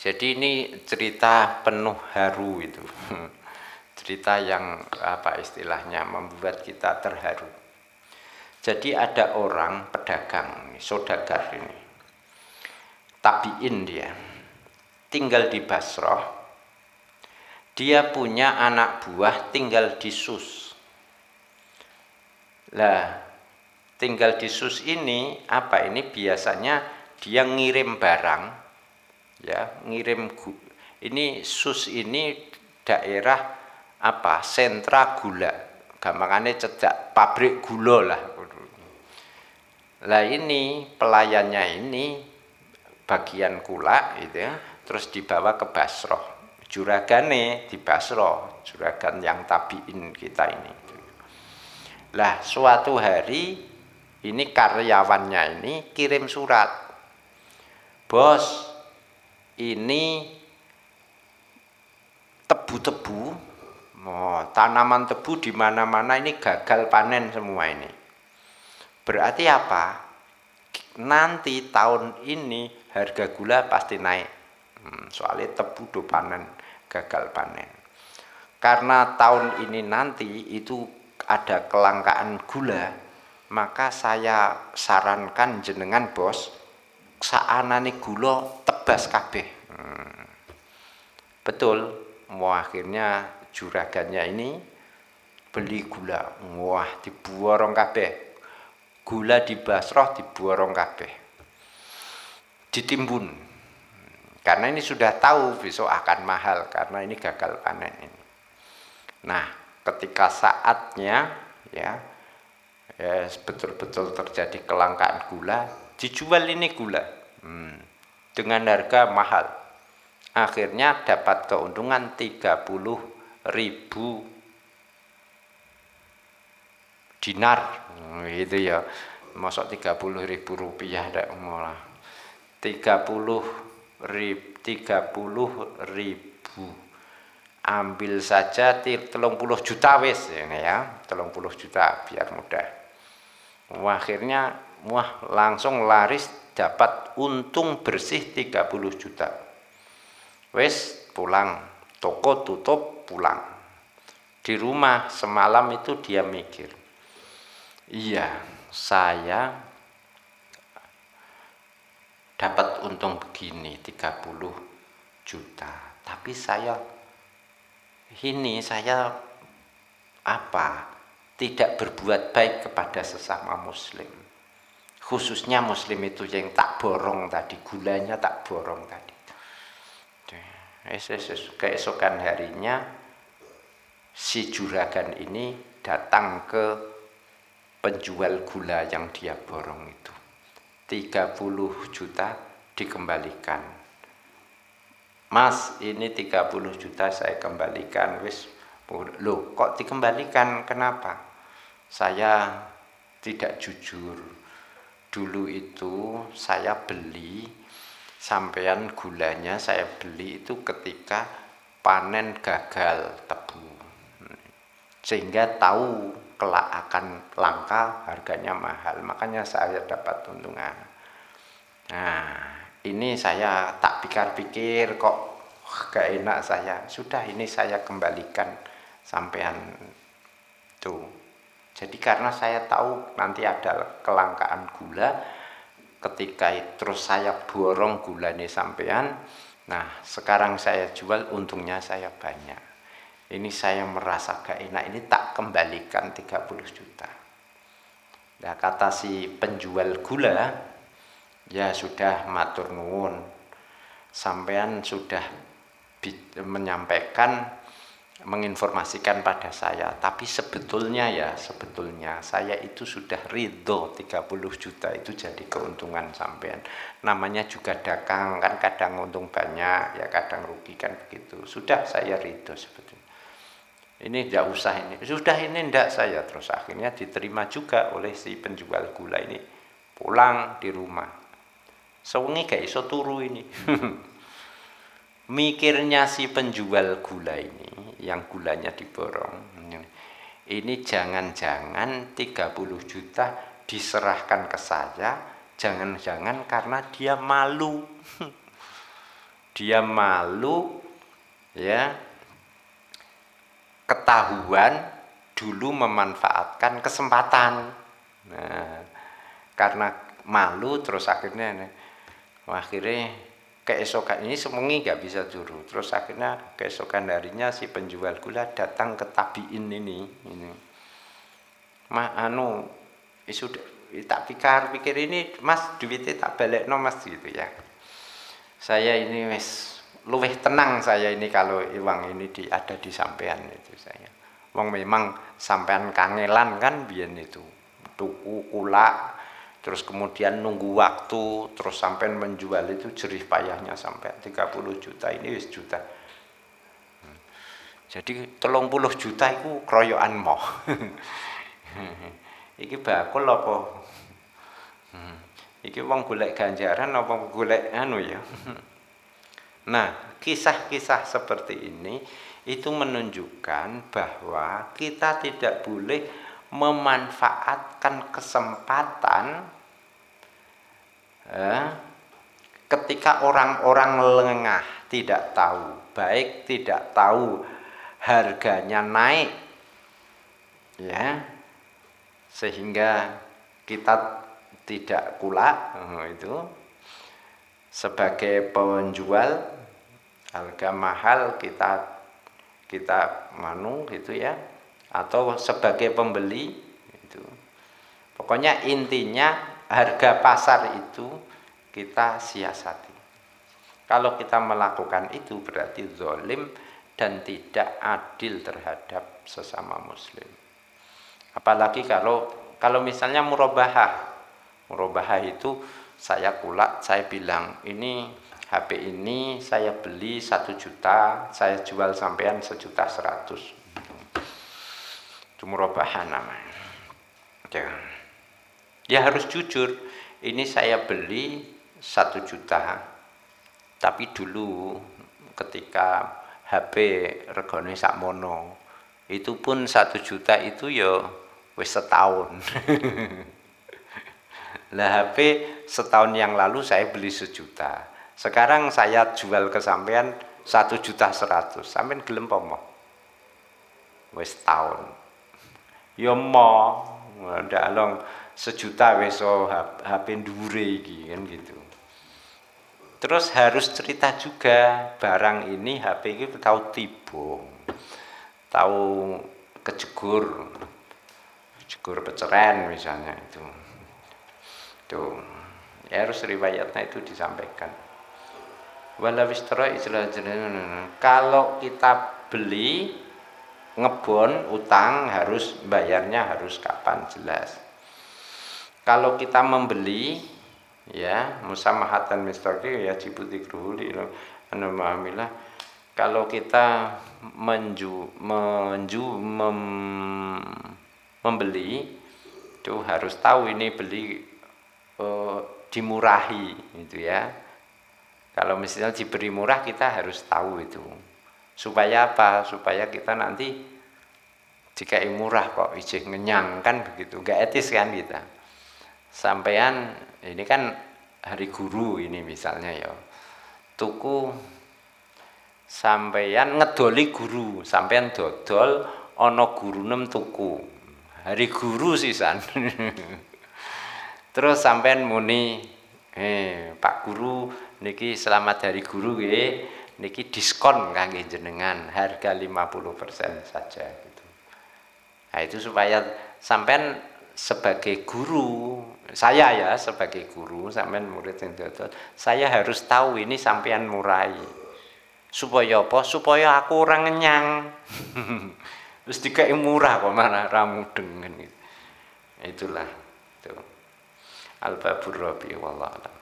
Jadi ini cerita penuh haru itu. Cerita yang apa istilahnya membuat kita terharu. Jadi ada orang pedagang, saudagar ini. Tabiin dia. Tinggal di Basrah. Dia punya anak buah tinggal di Sus. Lah, tinggal di Sus ini apa ini biasanya dia ngirim barang, ya ngirim. Ini Sus ini daerah apa sentra gula, gampangannya cedak pabrik gula lah. Lah ini pelayannya ini bagian kula gitu ya, terus dibawa ke Basrah. Juragane di Basrah, juragan yang tabiin kita ini. Lah suatu hari ini karyawannya ini kirim surat, bos, ini tebu-tebu, tanaman tebu di mana-mana ini gagal panen semua ini. Berarti apa? Nanti tahun ini harga gula pasti naik. Soalnya tebu do panen, gagal panen. Karena tahun ini nanti itu ada kelangkaan gula, maka saya sarankan jenengan bos, saanane gula tebas kabeh. Betul, akhirnya juragannya ini beli gula, wah diborong kabeh. Gula di Basrah diborong kabeh. Ditimbun. Karena ini sudah tahu besok akan mahal karena ini gagal panen ini. Nah, ketika saatnya ya betul-betul terjadi kelangkaan gula, dijual ini gula dengan harga mahal. Akhirnya dapat keuntungan 30.000 dinar gitu ya. Masuk 30.000 rupiah ndak malah 30.000 ambil saja 30 juta wis ya, 30 juta biar mudah. Akhirnya langsung laris, dapat untung bersih 30 juta. Wis pulang, toko tutup, pulang. Di rumah semalam itu dia mikir, iya saya dapat untung begini 30 juta, tapi saya tidak berbuat baik kepada sesama muslim, khususnya muslim itu yang tak borong tadi, gulanya tak borong tadi. Keesokan harinya si juragan ini datang ke penjual gula yang dia borong itu, 30 juta dikembalikan. Mas, ini 30 juta saya kembalikan. Wis, loh kok dikembalikan, kenapa? Saya tidak jujur. Dulu itu saya beli, sampean gulanya saya beli itu ketika panen gagal tebu, sehingga tahu kelak akan langka, harganya mahal, makanya saya dapat untungan. Nah, ini saya tak pikir-pikir kok gak enak saya. Sudah, ini saya kembalikan sampean tuh. Jadi karena saya tahu nanti ada kelangkaan gula, ketika terus saya borong gulanya sampean. Nah, sekarang saya jual, untungnya saya banyak. Ini saya merasa gak enak, ini tak kembalikan 30 juta. Nah, kata si penjual gula, ya sudah matur nuwun, sampean sudah menginformasikan pada saya, tapi sebetulnya saya itu sudah ridho 30 juta itu jadi keuntungan sampean. Namanya juga dagang kan, kadang untung banyak ya kadang rugi kan begitu. Sudah saya ridho sebetulnya. Ini tidak usah ini. Sudah ini tidak saya. Terus akhirnya diterima juga oleh si penjual gula ini. Pulang di rumah. Sewengi gak iso turu ini. Mikirnya si penjual gula ini, yang gulanya diborong, ini jangan-jangan 30 juta diserahkan ke saya, jangan-jangan karena dia malu. dia malu ya ketahuan dulu memanfaatkan kesempatan. Nah, karena malu terus akhirnya keesokan ini semengi nggak bisa turu. Terus akhirnya keesokan harinya si penjual gula datang ke tabiin ini. Sudah tak pikir ini mas duitnya tak balik no mas gitu ya. Saya ini luweh tenang saya ini kalau uang ini ada di sampean itu saya. Wong memang sampean kangelan kan biyen itu. Tuku kula terus kemudian nunggu waktu terus sampean menjual itu jerih payahnya sampai 30 juta ini wis juta. Jadi 30 juta itu kroyokan moh. Iki bakul apa? Iki wong golek ganjaran apa golek anu ya. Nah, kisah-kisah seperti ini itu menunjukkan bahwa kita tidak boleh memanfaatkan kesempatan ketika orang-orang lengah, tidak tahu, baik tidak tahu harganya naik ya, sehingga kita tidak kulak itu sebagai penjual harga mahal kita manu gitu ya, atau sebagai pembeli itu. Pokoknya intinya harga pasar itu kita siasati. Kalau kita melakukan itu berarti zalim dan tidak adil terhadap sesama muslim. Apalagi kalau misalnya murabahah itu saya kulak, saya bilang ini HP ini saya beli 1 juta, saya jual sampean 1.100.000. Itu murabahah namanya. Ya harus jujur, ini saya beli 1 juta, tapi dulu ketika HP regane sakmono, itu pun 1 juta itu ya wis setahun. Lah HP setahun yang lalu saya beli 1 juta. Sekarang saya jual ke sampean 1.100.000. Sampean gelem apa mo? Wis tahun. Ya mo, ndak along 1 juta wis HP dhuwure iki kan gitu. Terus harus cerita juga barang ini HP ini tahu tibung, tahu kejegur peceren misalnya itu. Tuh, ya harus riwayatnya itu disampaikan. Kalau kita beli ngebon utang harus bayarnya harus kapan jelas. Kalau kita membeli ya musamahatan mistaqi ya ciputikruhu anamamilah. Kalau kita membeli itu harus tahu ini beli dimurahi itu ya. Kalau misalnya diberi murah kita harus tahu itu. Supaya apa? Supaya kita nanti jika murah kok ijek ngenyang kan begitu. Enggak etis kan kita. Sampean ini kan hari guru ini misalnya ya. Tuku sampean ngedoli guru, sampean dodol ana gurunem tuku. Hari guru sisan. Terus sampean muni, Pak Guru niki selamat hari guru nggih. Niki diskon kangge jenengan harga 50% saja gitu. Nah, itu supaya sampean sebagai guru, saya ya sebagai guru, sampean murid yang dodol, saya harus tahu ini sampean murai. Supaya apa? Supaya aku orang ngenyang. Terus dikai murah kok mana ramudeng kan gitu. Itulah itu. Al-Babur Rabi wallahu a'lam.